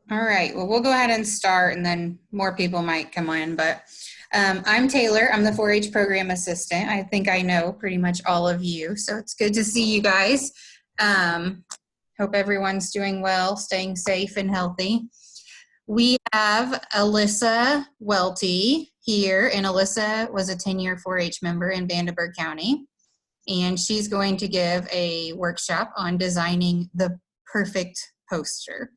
All right, well, we'll go ahead and start and then more people might come in, but I'm Taylor. I'm the 4-H program assistant. I think I know pretty much all of you, so it's good to see you guys. Hope everyone's doing well, staying safe and healthy. We have Alyssa Welte here, and Alyssa was a 10-year 4-H member in Vanderburgh County, and she's going to give a workshop on designing the perfect poster.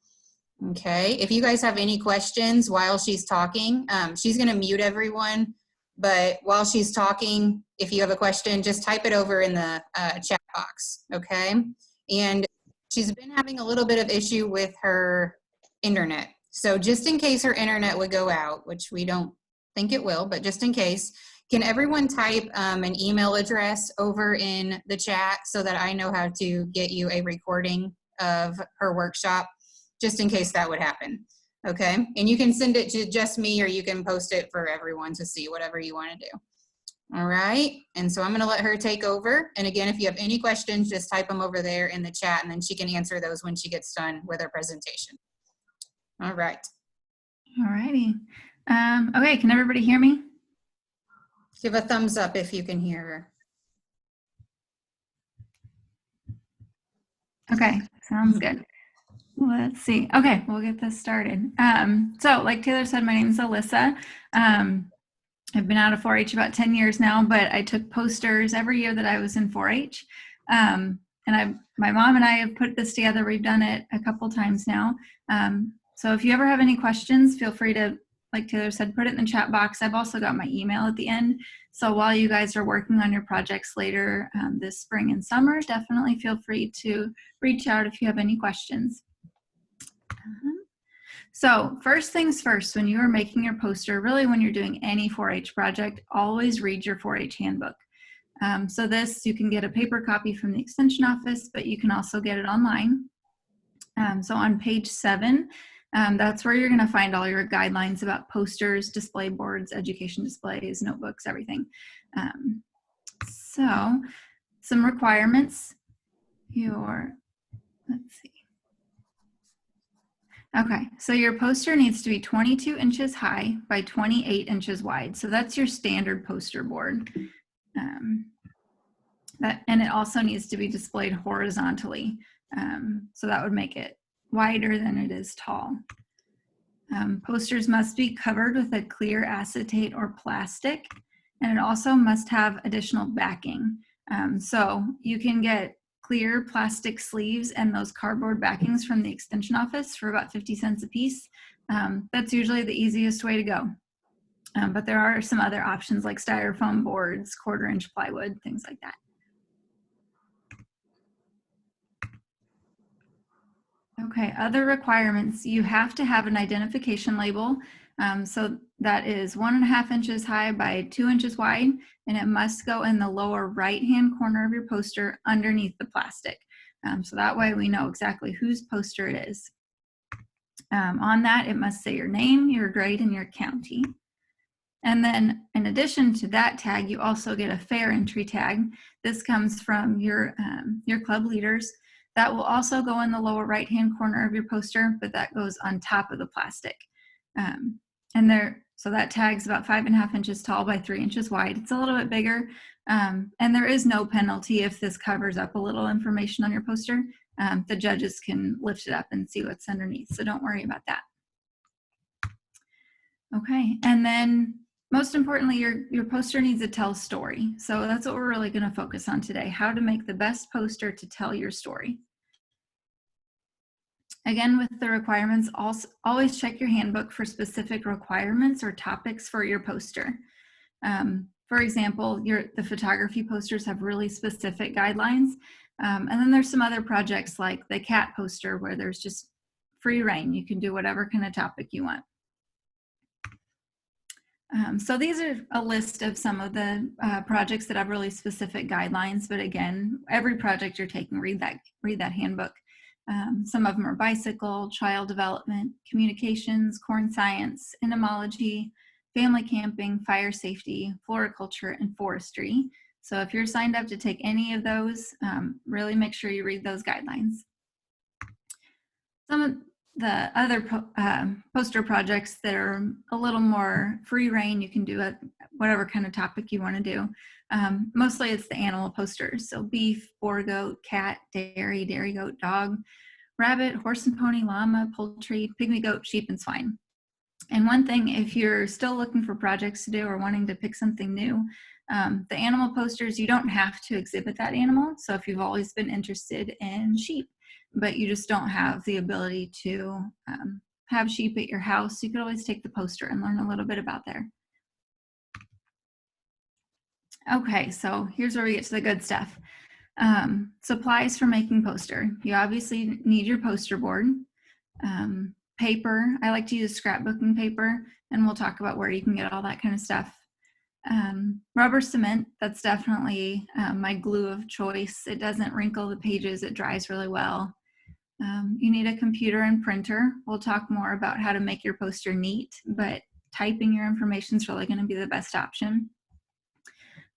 Okay, if you guys have any questions while she's talking, she's going to mute everyone, but while she's talking, if you have a question, just type it over in the chat box, okay? And she's been having a little bit of issue with her internet. So just in case her internet would go out, which we don't think it will, but just in case, can everyone type an email address over in the chat so that I know how to get you a recording of her workshop? Just in case that would happen, okay? And you can send it to just me or you can post it for everyone to see, whatever you wanna do. All right, and so I'm gonna let her take over. And again, if you have any questions, just type them over there in the chat and then she can answer those when she gets done with her presentation. All right. All righty. Okay, can everybody hear me? Give a thumbs up if you can hear her. Okay, sounds good. Let's see. Okay, we'll get this started. So like Taylor said, my name is Alyssa. I've been out of 4-H about 10 years now, but I took posters every year that I was in 4-H. And my mom and I have put this together. We've done it a couple times now. So if you ever have any questions, feel free to, like Taylor said, put it in the chat box. I've also got my email at the end. So while you guys are working on your projects later this spring and summer, definitely feel free to reach out if you have any questions. So first things first, when you are making your poster, really when you're doing any 4-H project, always read your 4-H handbook. So this, you can get a paper copy from the extension office, but you can also get it online. So on page 7, that's where you're going to find all your guidelines about posters, display boards, education displays, notebooks, everything. So some requirements. Let's see. Okay, so your poster needs to be 22 inches high by 28 inches wide. So that's your standard poster board. And it also needs to be displayed horizontally. So that would make it wider than it is tall. Posters must be covered with a clear acetate or plastic, and it also must have additional backing. So you can get clear plastic sleeves and those cardboard backings from the extension office for about 50 cents a piece. That's usually the easiest way to go. But there are some other options like styrofoam boards, 1/4-inch plywood, things like that. Okay, other requirements. You have to have an identification label. So that is 1.5 inches high by 2 inches wide, and it must go in the lower right-hand corner of your poster underneath the plastic. So that way we know exactly whose poster it is. On that, it must say your name, your grade, and your county. And then in addition to that tag, you also get a fair entry tag. This comes from your club leaders. That will also go in the lower right-hand corner of your poster, but that goes on top of the plastic. So that tag's about 5.5 inches tall by 3 inches wide. It's a little bit bigger, and there is no penalty if this covers up a little information on your poster. The judges can lift it up and see what's underneath, so don't worry about that. Okay, and then most importantly, your poster needs to tell a story. So that's what we're really going to focus on today, how to make the best poster to tell your story. Again, with the requirements, also always check your handbook for specific requirements or topics for your poster. For example, the photography posters have really specific guidelines. And then there's some other projects like the cat poster where there's just free reign. You can do whatever kind of topic you want. So these are a list of some of the projects that have really specific guidelines, but again, every project you're taking, read that handbook. Some of them are bicycle, child development, communications, corn science, entomology, family camping, fire safety, floriculture, and forestry. So if you're signed up to take any of those, really make sure you read those guidelines. the other poster projects that are a little more free reign, you can do whatever kind of topic you want to do. Mostly it's the animal posters. So beef, boar, goat, cat, dairy, dairy goat, dog, rabbit, horse and pony, llama, poultry, pygmy goat, sheep, and swine. And one thing, if you're still looking for projects to do or wanting to pick something new, the animal posters, you don't have to exhibit that animal. So if you've always been interested in sheep, but you just don't have the ability to have sheep at your house, you could always take the poster and learn a little bit about there. Okay, so here's where we get to the good stuff. Supplies for making poster. You obviously need your poster board. Paper, I like to use scrapbooking paper, and we'll talk about where you can get all that kind of stuff. Rubber cement, that's definitely my glue of choice. It doesn't wrinkle the pages, it dries really well. You need a computer and printer. We'll talk more about how to make your poster neat, but typing your information is really going to be the best option.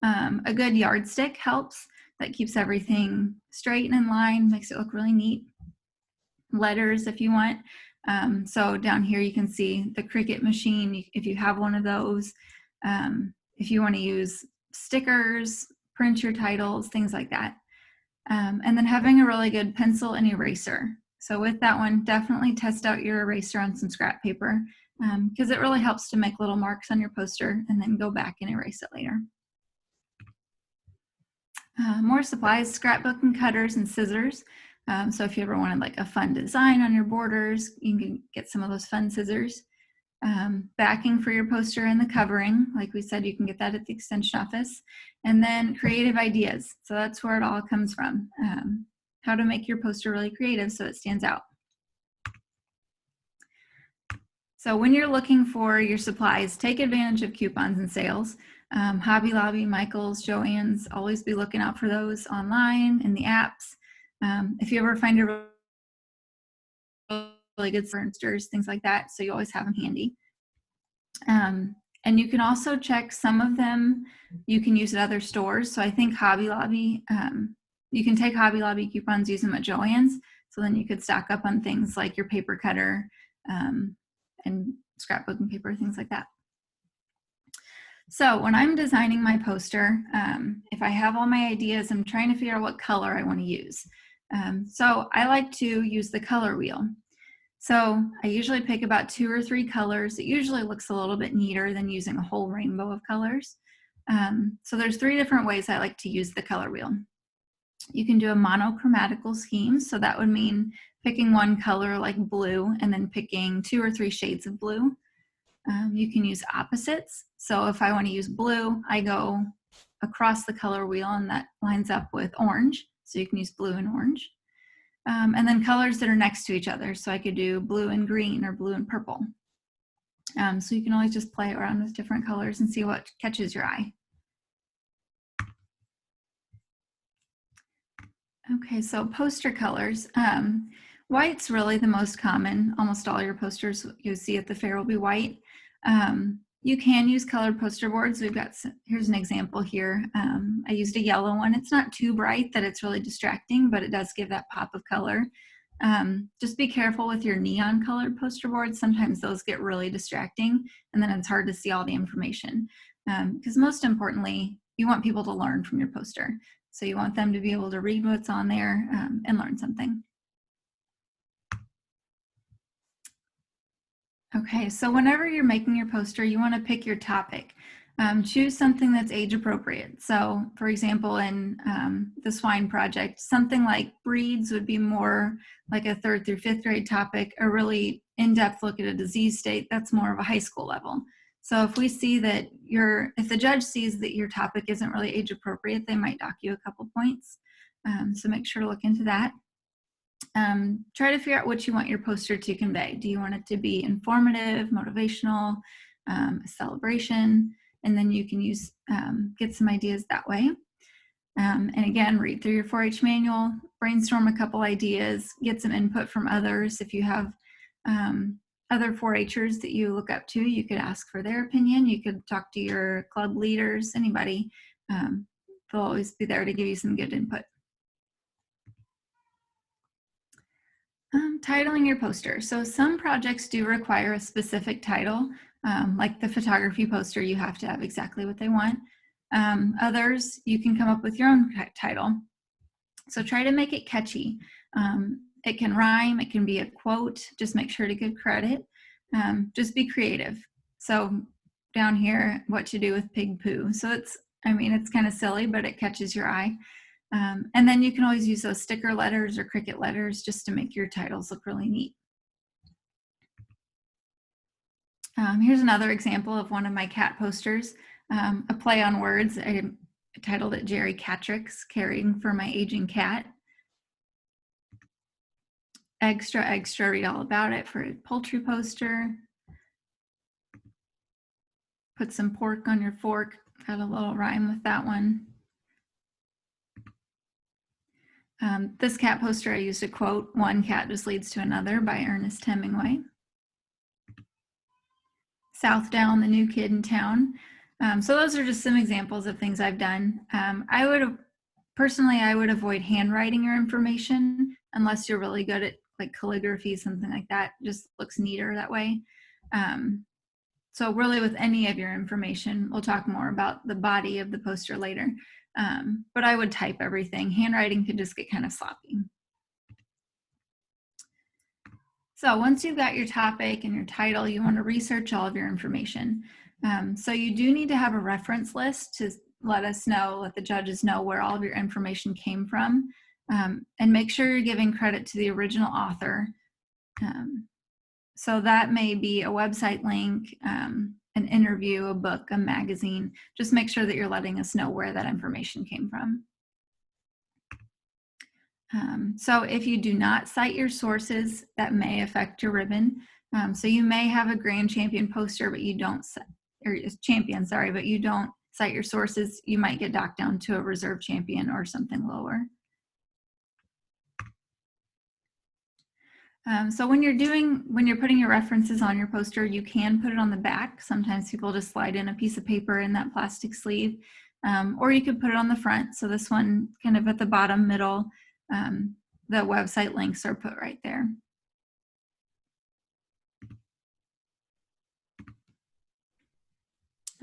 A good yardstick helps. That keeps everything straight and in line, makes it look really neat. Letters if you want. So down here you can see the Cricut machine, if you have one of those. If you want to use stickers, print your titles, things like that. And then having a really good pencil and eraser. So with that one, definitely test out your eraser on some scrap paper because it really helps to make little marks on your poster and then go back and erase it later. More supplies, scrapbooking cutters and scissors. So if you ever wanted like a fun design on your borders, you can get some of those fun scissors. Backing for your poster and the covering. Like we said, you can get that at the extension office. And then creative ideas. So that's where it all comes from. How to make your poster really creative so it stands out. So when you're looking for your supplies, take advantage of coupons and sales. Hobby Lobby, Michael's, Joann's, always be looking out for those online in the apps. If you ever find a really good furnitures, things like that, so you always have them handy. And you can also check some of them you can use at other stores. So I think Hobby Lobby, you can take Hobby Lobby coupons, use them at Joann's, so then you could stock up on things like your paper cutter and scrapbooking paper, things like that. So when I'm designing my poster, if I have all my ideas, I'm trying to figure out what color I want to use. So I like to use the color wheel. So I usually pick about 2 or 3 colors. It usually looks a little bit neater than using a whole rainbow of colors. So there's 3 different ways I like to use the color wheel. You can do a monochromatical scheme. So that would mean picking one color like blue and then picking 2 or 3 shades of blue. You can use opposites. So if I want to use blue, I go across the color wheel and that lines up with orange. So you can use blue and orange. And then colors that are next to each other. So I could do blue and green or blue and purple. So you can always just play around with different colors and see what catches your eye. Okay, so poster colors. White's really the most common. Almost all your posters you see at the fair will be white. You can use colored poster boards. We've got, here's an example here. I used a yellow one. It's not too bright that it's really distracting, but it does give that pop of color. Just be careful with your neon colored poster boards. Sometimes those get really distracting and then it's hard to see all the information. Because most importantly, you want people to learn from your poster. So you want them to be able to read what's on there and learn something. Okay, so whenever you're making your poster, you want to pick your topic. Choose something that's age appropriate. So for example, in the swine project, something like breeds would be more like a 3rd through 5th grade topic. A really in-depth look at a disease state, that's more of a high school level. So if we see that if the judge sees that your topic isn't really age appropriate, they might dock you a couple points. So make sure to look into that. Try to figure out what you want your poster to convey. Do you want it to be informative, motivational, a celebration? And then you can get some ideas that way. And again, read through your 4-H manual, brainstorm a couple ideas, get some input from others. If you have other 4-Hers that you look up to, you could ask for their opinion. You could talk to your club leaders, anybody. They'll always be there to give you some good input. Titling your poster. So some projects do require a specific title, like the photography poster, you have to have exactly what they want. Others, you can come up with your own title. So try to make it catchy. It can rhyme, it can be a quote, just make sure to give credit. Just be creative. So down here, what to do with pig poo. So it's kind of silly, but it catches your eye. And then you can always use those sticker letters or Cricut letters just to make your titles look really neat. Here's another example of one of my cat posters, a play on words. I titled it Jerry Catrix, Caring for My Aging Cat. Extra, extra, read all about it for a poultry poster. Put some pork on your fork. Got a little rhyme with that one. This cat poster, I used a quote, "One cat just leads to another" by Ernest Hemingway. South Down, the new kid in town. So those are just some examples of things I've done. I would avoid handwriting your information unless you're really good at like calligraphy, something like that. Just looks neater that way. So really with any of your information, we'll talk more about the body of the poster later. But I would type everything. Handwriting could just get kind of sloppy. So once you've got your topic and your title, you want to research all of your information. So you do need to have a reference list to let the judges know where all of your information came from, and make sure you're giving credit to the original author. So that may be a website link, an interview, a book, a magazine. Just make sure that you're letting us know where that information came from. So if you do not cite your sources, that may affect your ribbon. So you may have a grand champion poster, but you don't, or champion, sorry, but you don't cite your sources. You might get docked down to a reserve champion or something lower. So when you're putting your references on your poster, you can put it on the back. Sometimes people just slide in a piece of paper in that plastic sleeve, or you could put it on the front. So this one kind of at the bottom middle, the website links are put right there.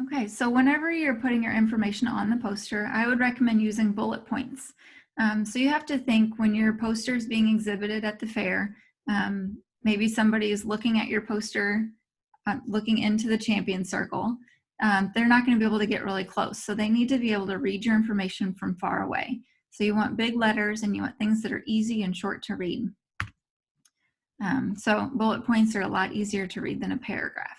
Okay, so whenever you're putting your information on the poster, I would recommend using bullet points. So you have to think when your poster is being exhibited at the fair, maybe somebody is looking at your poster, looking into the champion circle. They're not going to be able to get really close. So they need to be able to read your information from far away. So you want big letters and you want things that are easy and short to read. So bullet points are a lot easier to read than a paragraph.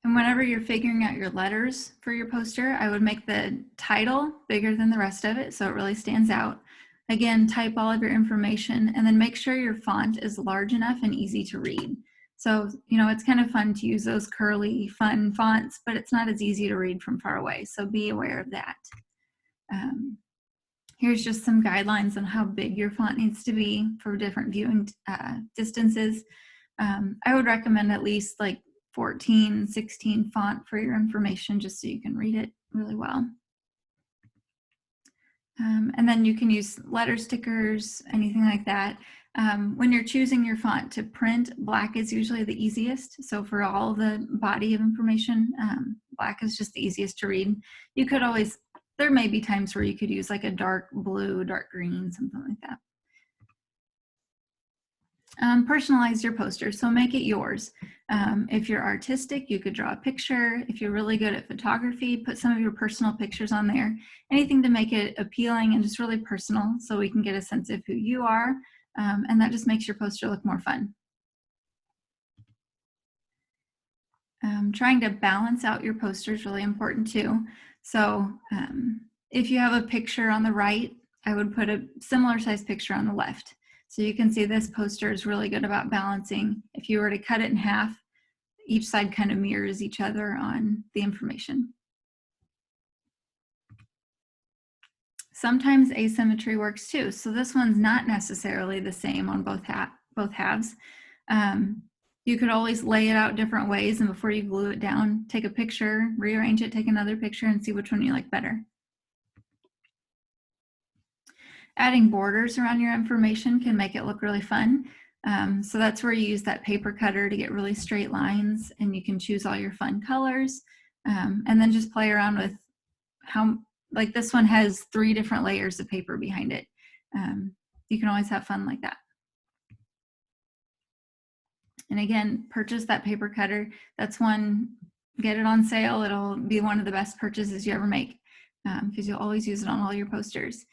And whenever you're figuring out your letters for your poster, I would make the title bigger than the rest of it so it really stands out. Again, type all of your information and then make sure your font is large enough and easy to read. So, it's kind of fun to use those curly, fun fonts, but it's not as easy to read from far away. So be aware of that. Here's just some guidelines on how big your font needs to be for different viewing distances. I would recommend at least like 14, 16 font for your information just so you can read it really well. And then you can use letter stickers, anything like that. When you're choosing your font to print, black is usually the easiest. So for all the body of information, black is just the easiest to read. You could always, there may be times where you could use like a dark blue, dark green, something like that. Personalize your poster, so make it yours. If you're artistic, you could draw a picture. If you're really good at photography, put some of your personal pictures on there. Anything to make it appealing and just really personal so we can get a sense of who you are, and that just makes your poster look more fun. Trying to balance out your poster is really important too. So if you have a picture on the right, I would put a similar size picture on the left. So you can see this poster is really good about balancing. If you were to cut it in half, each side kind of mirrors each other on the information. Sometimes asymmetry works too. So this one's not necessarily the same on both halves. You could always lay it out different ways, and before you glue it down, take a picture, rearrange it, take another picture, and see which one you like better. Adding borders around your information can make it look really fun. So that's where you use that paper cutter to get really straight lines, and you can choose all your fun colors, and then just play around with how, like this one has 3 different layers of paper behind it. You can always have fun like that. And again, purchase that paper cutter. That's one, get it on sale. It'll be one of the best purchases you ever make, because you'll always use it on all your posters.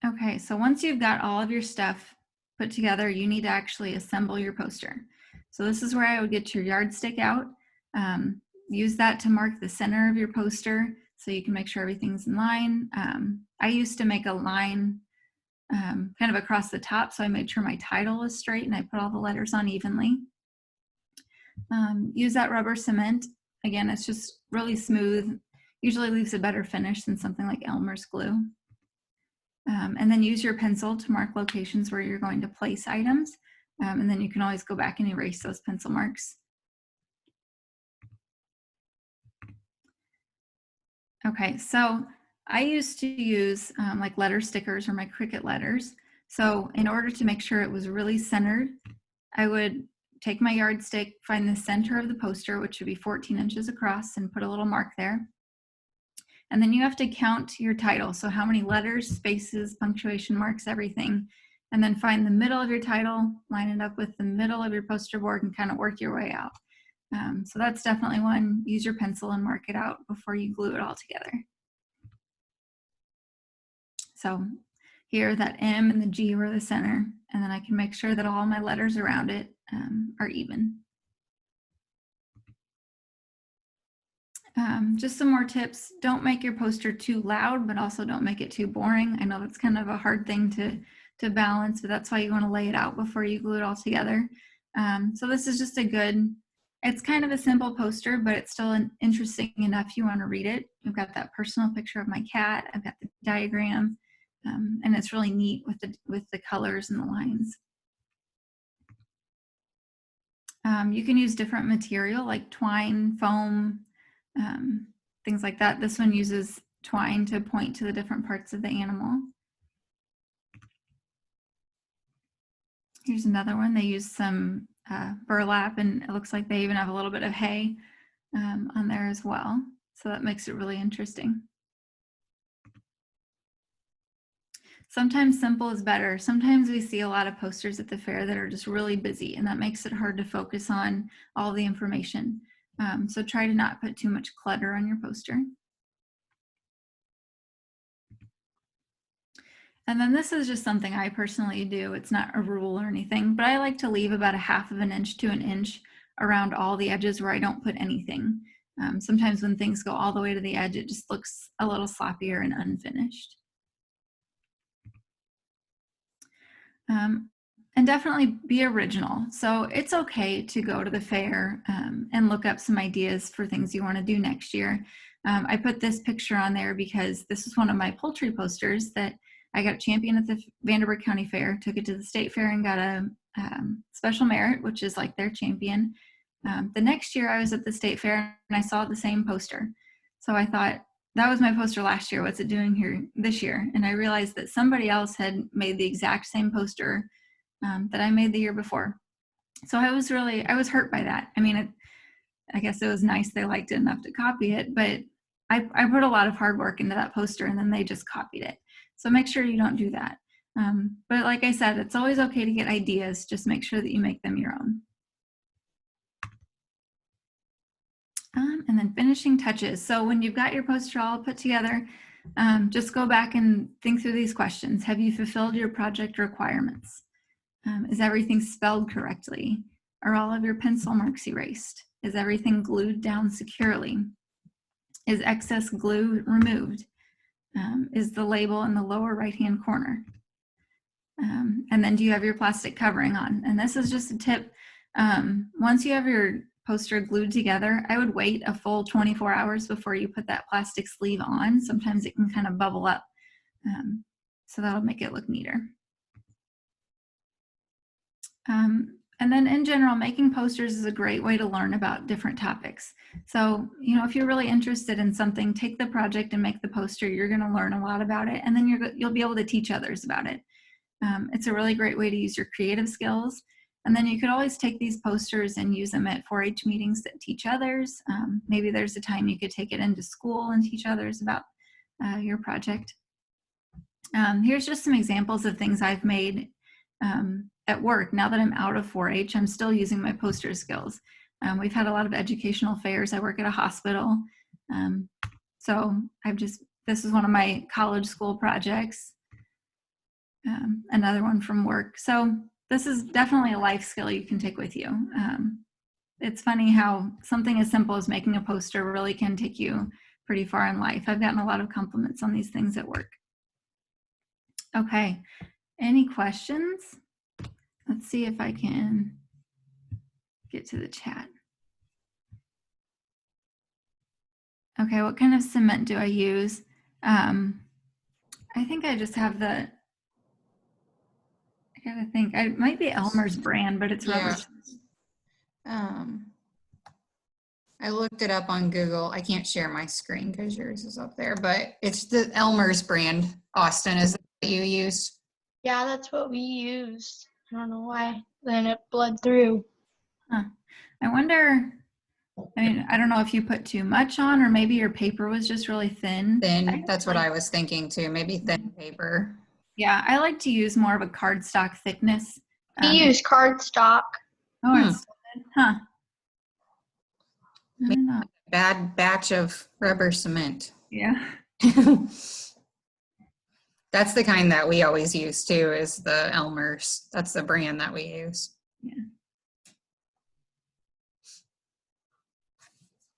Okay, so once you've got all of your stuff put together, you need to actually assemble your poster. So this is where I would get your yardstick out. Use that to mark the center of your poster so you can make sure everything's in line. I used to make a line kind of across the top, so I made sure my title was straight and I put all the letters on evenly. Use that rubber cement. Again, it's just really smooth. Usually leaves a better finish than something like Elmer's glue. And then use your pencil to mark locations where you're going to place items. And then you can always go back and erase those pencil marks. Okay, so I used to use like letter stickers or my Cricut letters. So in order to make sure it was really centered, I would take my yardstick, find the center of the poster, which would be 14 inches across, and put a little mark there. And then you have to count your title. So how many letters, spaces, punctuation marks, everything. And then find the middle of your title, line it up with the middle of your poster board, and kind of work your way out. So that's definitely one. Use your pencil and mark it out before you glue it all together. So here, that M and the G were the center, and then I can make sure that all my letters around it are even. Just some more tips. Don't make your poster too loud, but also don't make it too boring. I know that's kind of a hard thing to balance, but that's why you want to lay it out before you glue it all together. So this is just a good, it's kind of a simple poster, but it's still interesting enough you want to read it. We've got that personal picture of my cat. I've got the diagram, and it's really neat with the colors and the lines. You can use different material like twine, foam, things like that. This one uses twine to point to the different parts of the animal. Here's another one. They use some burlap, and it looks like they even have a little bit of hay on there as well. So that makes it really interesting. Sometimes simple is better. Sometimes we see a lot of posters at the fair that are just really busy, and that makes it hard to focus on all the information. So try to not put too much clutter on your poster. And then this is just something I personally do. It's not a rule or anything, but I like to leave about 1/2 inch to 1 inch around all the edges where I don't put anything. Sometimes when things go all the way to the edge, it just looks a little sloppier and unfinished. And definitely be original. So it's okay to go to the fair and look up some ideas for things you want to do next year. I put this picture on there because this is one of my poultry posters that I got champion at the Vanderburgh County Fair, took it to the state fair and got a special merit, which is like their champion. The next year I was at the state fair and I saw the same poster. So I thought, that was my poster last year. What's it doing here this year? And I realized that somebody else had made the exact same poster that I made the year before. So I was hurt by that. I mean, I guess it was nice they liked it enough to copy it, but I put a lot of hard work into that poster and then they just copied it. So make sure you don't do that. But like I said, it's always okay to get ideas. Just make sure that you make them your own. And then finishing touches. So when you've got your poster all put together, just go back and think through these questions. Have you fulfilled your project requirements? Is everything spelled correctly? Are all of your pencil marks erased? Is everything glued down securely? Is excess glue removed? Is the label in the lower right-hand corner? And then do you have your plastic covering on? And this is just a tip. Once you have your poster glued together, I would wait a full 24 hours before you put that plastic sleeve on. Sometimes it can kind of bubble up. So that'll make it look neater. And then in general, making posters is a great way to learn about different topics. So, if you're really interested in something, take the project and make the poster. You're going to learn a lot about it, and then you'll be able to teach others about it. It's a really great way to use your creative skills. And then you could always take these posters and use them at 4-H meetings that teach others. Maybe there's a time you could take it into school and teach others about your project. Here's just some examples of things I've made at work. Now that I'm out of 4-H, I'm still using my poster skills. We've had a lot of educational fairs. I work at a hospital. So this is one of my college school projects. Another one from work. So this is definitely a life skill you can take with you. It's funny how something as simple as making a poster really can take you pretty far in life. I've gotten a lot of compliments on these things at work. Okay, any questions? Let's see if I can get to the chat. Okay, what kind of cement do I use? I think I just have I gotta think. It might be Elmer's brand, but it's rubber. Yeah. I looked it up on Google. I can't share my screen because yours is up there, but it's the Elmer's brand. Austin, is that what you used? Yeah, that's what we used. I don't know why. Then it bled through. Huh. I wonder, I don't know if you put too much on or maybe your paper was just really thin. Thin, that's what I was thinking too. Maybe thin paper. Yeah, I like to use more of a cardstock thickness. We use cardstock. Oh, it's good. Huh. I don't know. Bad batch of rubber cement. Yeah. That's the kind that we always use too, is the Elmer's. That's the brand that we use. Yeah.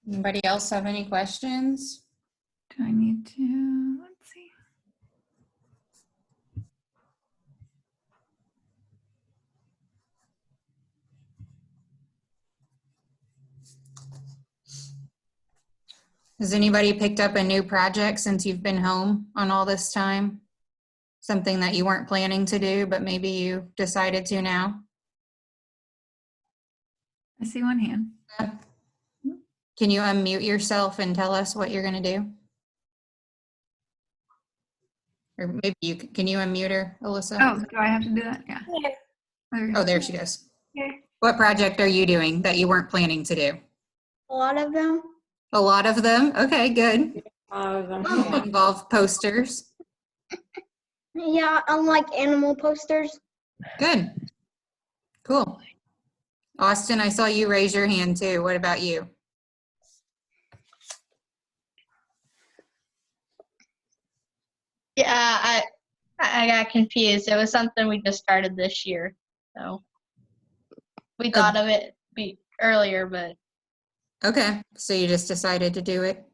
Anybody else have any questions? Do I need to, let's see. Has anybody picked up a new project since you've been home on all this time? Something that you weren't planning to do, but maybe you decided to now? I see one hand. Can you unmute yourself and tell us what you're going to do? Or maybe can you unmute her, Alyssa? Oh, do I have to do that? Yeah. Oh, there she goes. Okay. What project are you doing that you weren't planning to do? A lot of them. A lot of them? Okay, good. Oh. Involve posters. Yeah, unlike animal posters. Good. Cool. Austin, I saw you raise your hand too. What about you? Yeah, I got confused. It was something we just started this year. So we thought of it earlier, but. Okay, so you just decided to do it?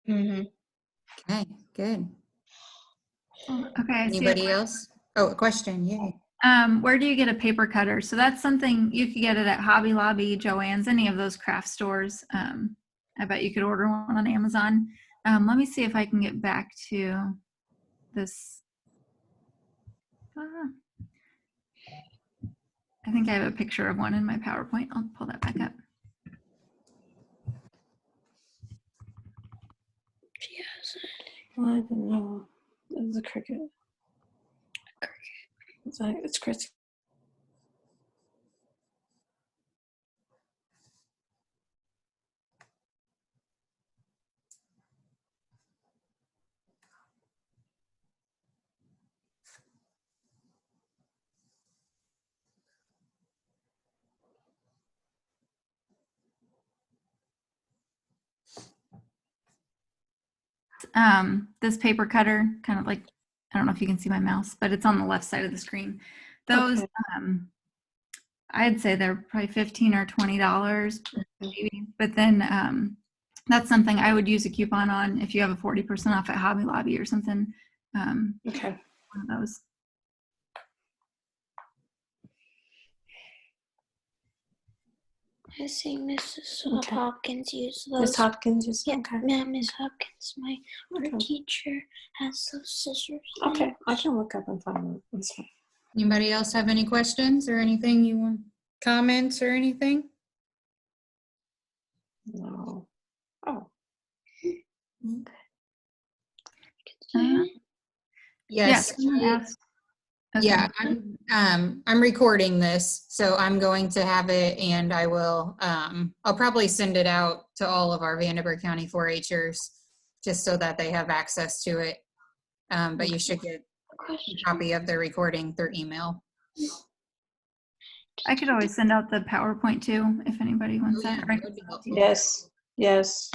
Mm-hmm. Okay, good. Okay. Anybody else? Oh, a question, yay. Where do you get a paper cutter? So that's something you could get it at Hobby Lobby, Joann's, any of those craft stores. I bet you could order one on Amazon. Let me see if I can get back to this. I think I have a picture of one in my PowerPoint. I'll pull that back up. Well, I don't know. It's a cricket. It's Chris. This paper cutter, kind of like, I don't know if you can see my mouse, but it's on the left side of the screen. Those, Okay. I'd say they're probably $15 or $20 maybe, but then that's something I would use a coupon on if you have a 40% off at Hobby Lobby or something. Okay. One of those. I see Mrs. Okay. Hopkins use those. Miss Hopkins is Yeah, okay. yeah, Miss Hopkins, my art Okay. teacher, has those scissors. Okay, I can look up and find them. That's fine. Anybody else have any questions or anything you want? comments or anything? No. Oh, Yes. someone asked. Okay. Yeah, I'm recording this, so I'm going to have it, and I will, I'll probably send it out to all of our Vanderburgh County 4-Hers, just so that they have access to it. But you should get a copy of the recording through email. I could always send out the PowerPoint too, if anybody wants that. that would be helpful. yes, yes.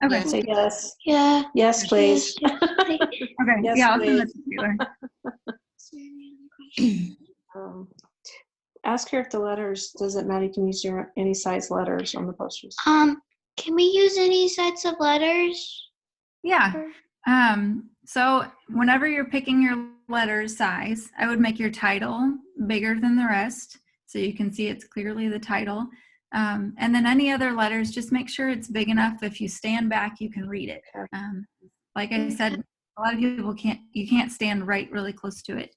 Okay. Yes. Say yes. Yeah. Yes, please. Yes, yes. Okay. Yes, Yeah, I'll send please. it to Taylor. Ask her if the letters, does it matter? You can use any size letters on the posters. Can we use any sets of letters? Yeah. So whenever you're picking your letter size, I would make your title bigger than the rest so you can see it's clearly the title. And then any other letters, just make sure it's big enough. If you stand back, you can read it. Like I said, a lot of people you can't stand right really close to it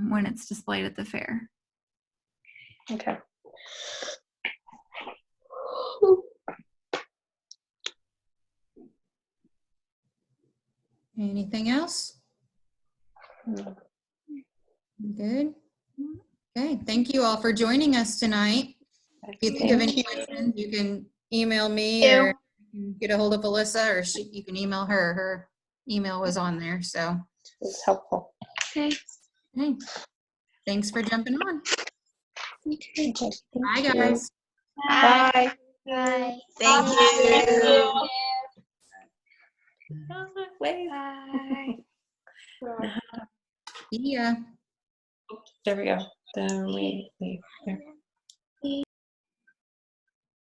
when it's displayed at the fair. Okay. Anything else? Good. Okay, thank you all for joining us tonight. If you think of any questions, you can email me or get a hold of Alyssa, or you can email her. Her email was on there, so. It's helpful. Okay. Okay. Thanks for jumping on. Okay. Okay, Bye, thank you. guys. Bye. Bye. Thank you. Wave. Bye. See ya. There we go. Then we leave. There.